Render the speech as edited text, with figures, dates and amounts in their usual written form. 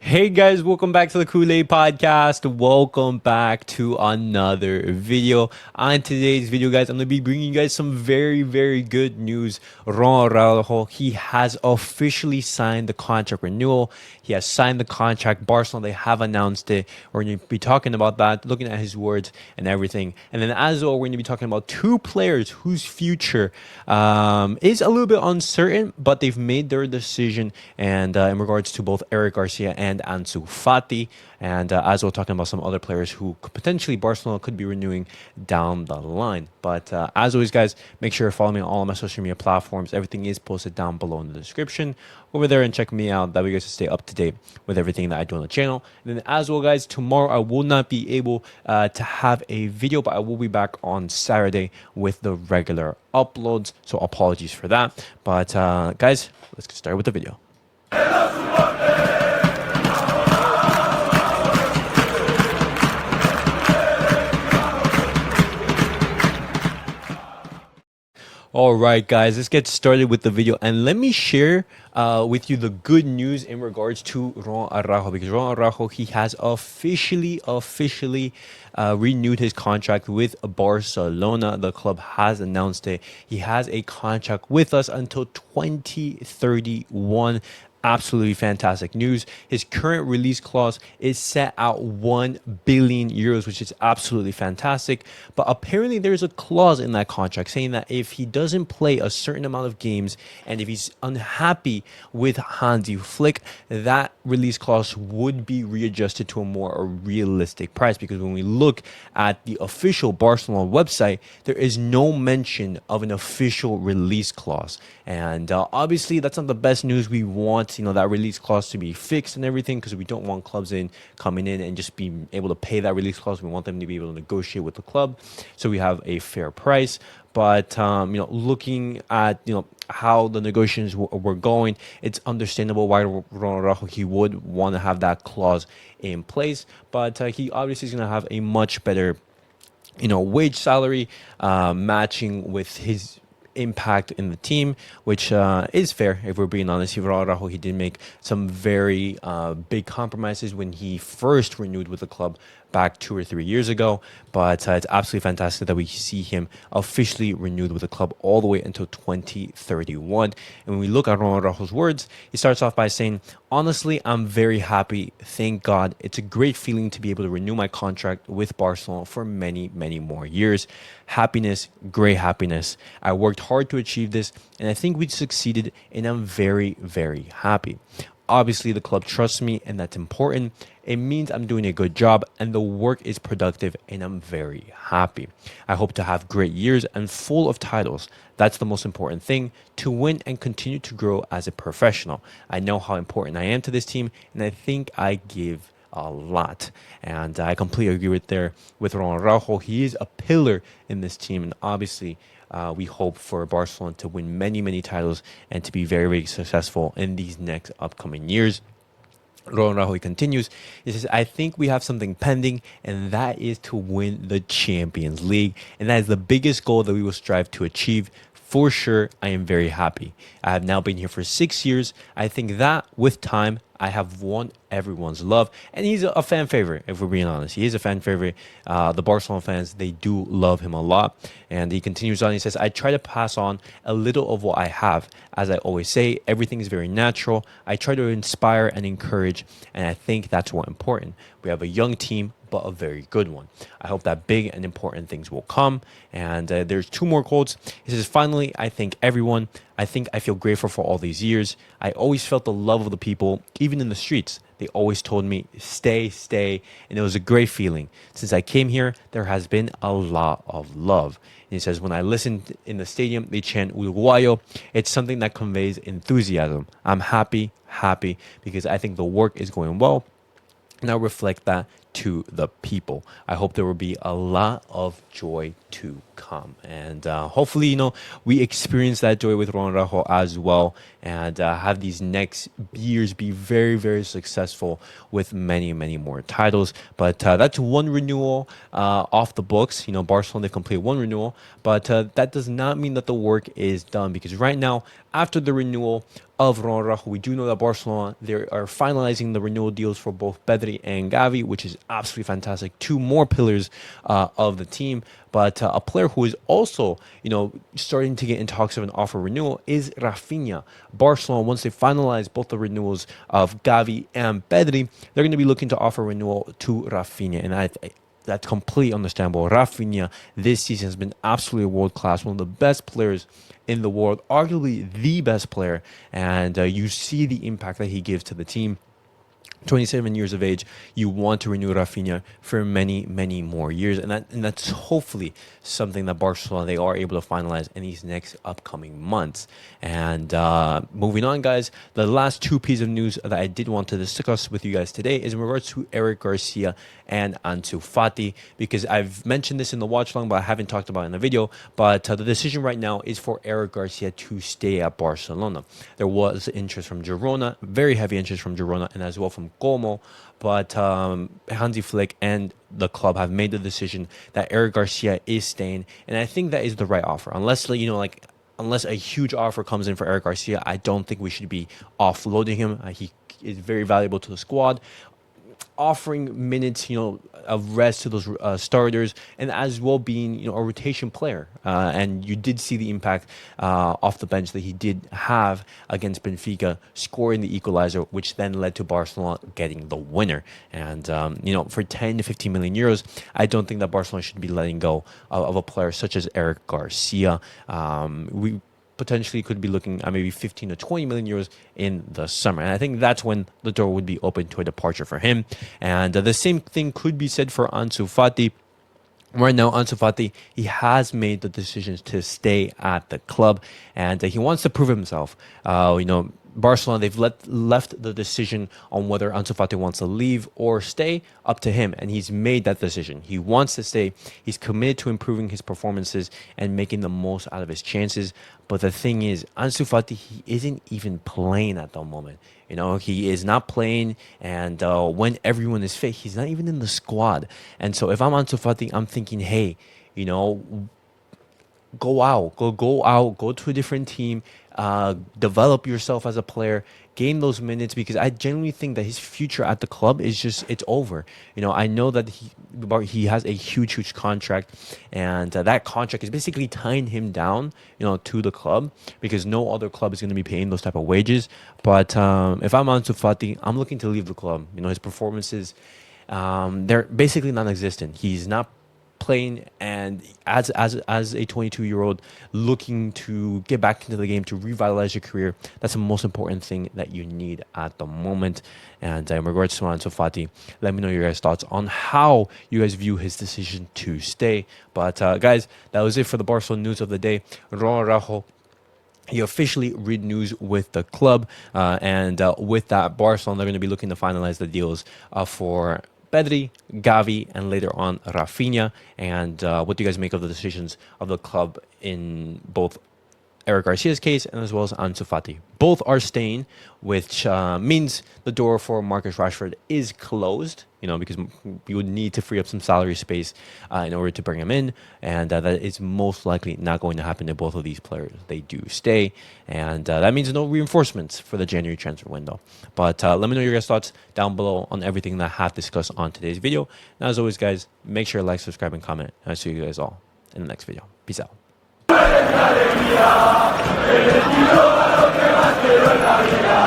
Hey guys, welcome back to the Kool-Aid Podcast. Welcome back to another video. On today's video, guys, I'm going to be bringing you guys some very good news. Ronald Araujo, he has officially signed the contract renewal. He has signed the contract. Barcelona, they have announced it. We're going to be talking about that, looking at his words and everything. And then as well, we're going to be talking about two players whose future is a little bit uncertain, but they've made their decision. And in regards to both Eric Garcia and Ansu Fati, and as well talking about some other players who potentially Barcelona could be renewing down the line. But as always, guys, make sure to follow me on all of my social media platforms. Everything is posted down below in the description. Over there and check me out. That way you guys can stay up to date with everything that I do on the channel. And then as well, guys, tomorrow I will not be able to have a video, but I will be back on Saturday with the regular uploads. So apologies for that. But guys, let's get started with the video. All right, guys, let's get started with the video. And let me share with you the good news in regards to Ronald Araujo, because Ronald Araujo, he has officially renewed his contract with Barcelona. The club has announced it. He has a contract with us until 2031. Absolutely fantastic news. His current release clause is set at 1 billion euros, which is absolutely fantastic. But apparently there's a clause in that contract saying that if he doesn't play a certain amount of games and if he's unhappy with Hansi Flick, that release clause would be readjusted to a more realistic price. Because when we look at the official Barcelona website, there is no mention of an official release clause. And obviously that's not the best news. We want that release clause to be fixed and everything, because we don't want clubs coming in and just being able to pay that release clause. We want them to be able to negotiate with the club so we have a fair price. But looking at how the negotiations were going, it's understandable why Ronald Araujo, he would want to have that clause in place. But he obviously is going to have a much better wage salary matching with his impact in the team, which is fair if we're being honest. Araujo, he did make some very big compromises when he first renewed with the club back 2 or 3 years ago, but it's absolutely fantastic that we see him officially renewed with the club all the way until 2031. And when we look at Ronald Araujo's words, he starts off by saying, "Honestly, I'm very happy. Thank God. It's a great feeling to be able to renew my contract with Barcelona for many more years. Happiness, great happiness. I worked hard to achieve this, and I think we succeeded, and I'm very happy. Obviously, the club trusts me, and that's important. It means I'm doing a good job, and the work is productive, and I'm very happy. I hope to have great years and full of titles. That's the most important thing, to win and continue to grow as a professional. I know how important I am to this team, and I think I give a lot." And I completely agree with Ronald Araujo. He is a pillar in this team, and obviously we hope for Barcelona to win many titles and to be very successful in these next upcoming years. Ronald Araujo continues. He says, "I think we have something pending, and that is to win the Champions League. And that is the biggest goal that we will strive to achieve. For sure, I am very happy. I have now been here for 6 years. I think that with time, I have won everyone's love." And he's a fan favorite, if we're being honest. He is a fan favorite. The Barcelona fans, they do love him a lot. And he continues on. He says, "I try to pass on a little of what I have. As I always say, everything is very natural. I try to inspire and encourage, and I think that's what's important. We have a young team, but a very good one. I hope that big and important things will come." And there's 2 more quotes. He says, "Finally, I thank everyone. I think I feel grateful for all these years. I always felt the love of the people, even in the streets. They always told me, stay, and it was a great feeling. Since I came here, there has been a lot of love." And he says, "When I listened in the stadium, they chant Uruguayo. It's something that conveys enthusiasm. I'm happy, because I think the work is going well, and I reflect that to the people. I hope there will be a lot of joy to come. And hopefully, we experience that joy with Ronald Araujo as well, and have these next years be very, very successful with many, many more titles. But that's one renewal off the books. Barcelona, they completed one renewal, but that does not mean that the work is done, because right now, after the renewal of Ronald Araujo, we do know that Barcelona, they are finalizing the renewal deals for both Pedri and Gavi, which is absolutely fantastic. Two more pillars of the team. But a player who is also, starting to get in talks of an offer renewal is Raphinha. Barcelona, once they finalize both the renewals of Gavi and Pedri, they're going to be looking to offer renewal to Raphinha. And that's completely understandable. Raphinha this season has been absolutely world-class, one of the best players in the world, arguably the best player. And you see the impact that he gives to the team. 27 years of age, you want to renew Raphinha for many, many more years, and that's hopefully something that Barcelona, they are able to finalize in these next upcoming months. And moving on, guys, the last two pieces of news that I did want to discuss with you guys today is in regards to Eric Garcia and Ansu Fati, because I've mentioned this in the watch long, but I haven't talked about it in the video. But the decision right now is for Eric Garcia to stay at Barcelona. There was interest from Girona, very heavy interest from Girona, and as well from Como, but Hansi Flick and the club have made the decision that Eric Garcia is staying, and I think that is the right offer. Unless unless a huge offer comes in for Eric Garcia, I don't think we should be offloading him. He is very valuable to the squad. Offering minutes, of rest to those starters, and as well being, a rotation player. And you did see the impact off the bench that he did have against Benfica, scoring the equalizer, which then led to Barcelona getting the winner. And, for 10 to 15 million euros, I don't think that Barcelona should be letting go of a player such as Eric Garcia. We potentially could be looking at maybe 15 to 20 million euros in the summer. And I think that's when the door would be open to a departure for him. And the same thing could be said for Ansu Fati. Right now, Ansu Fati, he has made the decision to stay at the club, and he wants to prove himself. Barcelona, they've left the decision on whether Ansu Fati wants to leave or stay up to him, and he's made that decision. He wants to stay. He's committed to improving his performances and making the most out of his chances. But the thing is, Ansu Fati, he isn't even playing at the moment. He is not playing, and when everyone is fit, he's not even in the squad. And so if I'm Ansu Fati, I'm thinking, hey, go out, go to a different team, develop yourself as a player, gain those minutes, because I genuinely think that his future at the club is it's over. I know that he has a huge contract, and that contract is basically tying him down, to the club, because no other club is going to be paying those type of wages. But if I'm Ansu Fati, I'm looking to leave the club. His performances, they're basically non-existent. He's not playing, and as a 22-year-old looking to get back into the game to revitalize your career, that's the most important thing that you need at the moment. And in regards to Ansu Fati, let me know your guys' thoughts on how you guys view his decision to stay. But guys, that was it for the Barcelona news of the day. Ronald Araujo, he officially renews with the club, and with that, Barcelona, they're going to be looking to finalize the deals for Pedri, Gavi, and later on Raphinha. And what do you guys make of the decisions of the club in both Eric Garcia's case and as well as Ansu Fati? Both are staying, which means the door for Marcus Rashford is closed, because you would need to free up some salary space in order to bring him in. And that is most likely not going to happen to both of these players. They do stay. And that means no reinforcements for the January transfer window. But let me know your guys' thoughts down below on everything that I have discussed on today's video. And as always, guys, make sure to like, subscribe, and comment. And I'll see you guys all in the next video. Peace out. El estilo a lo que más quiero en la vida.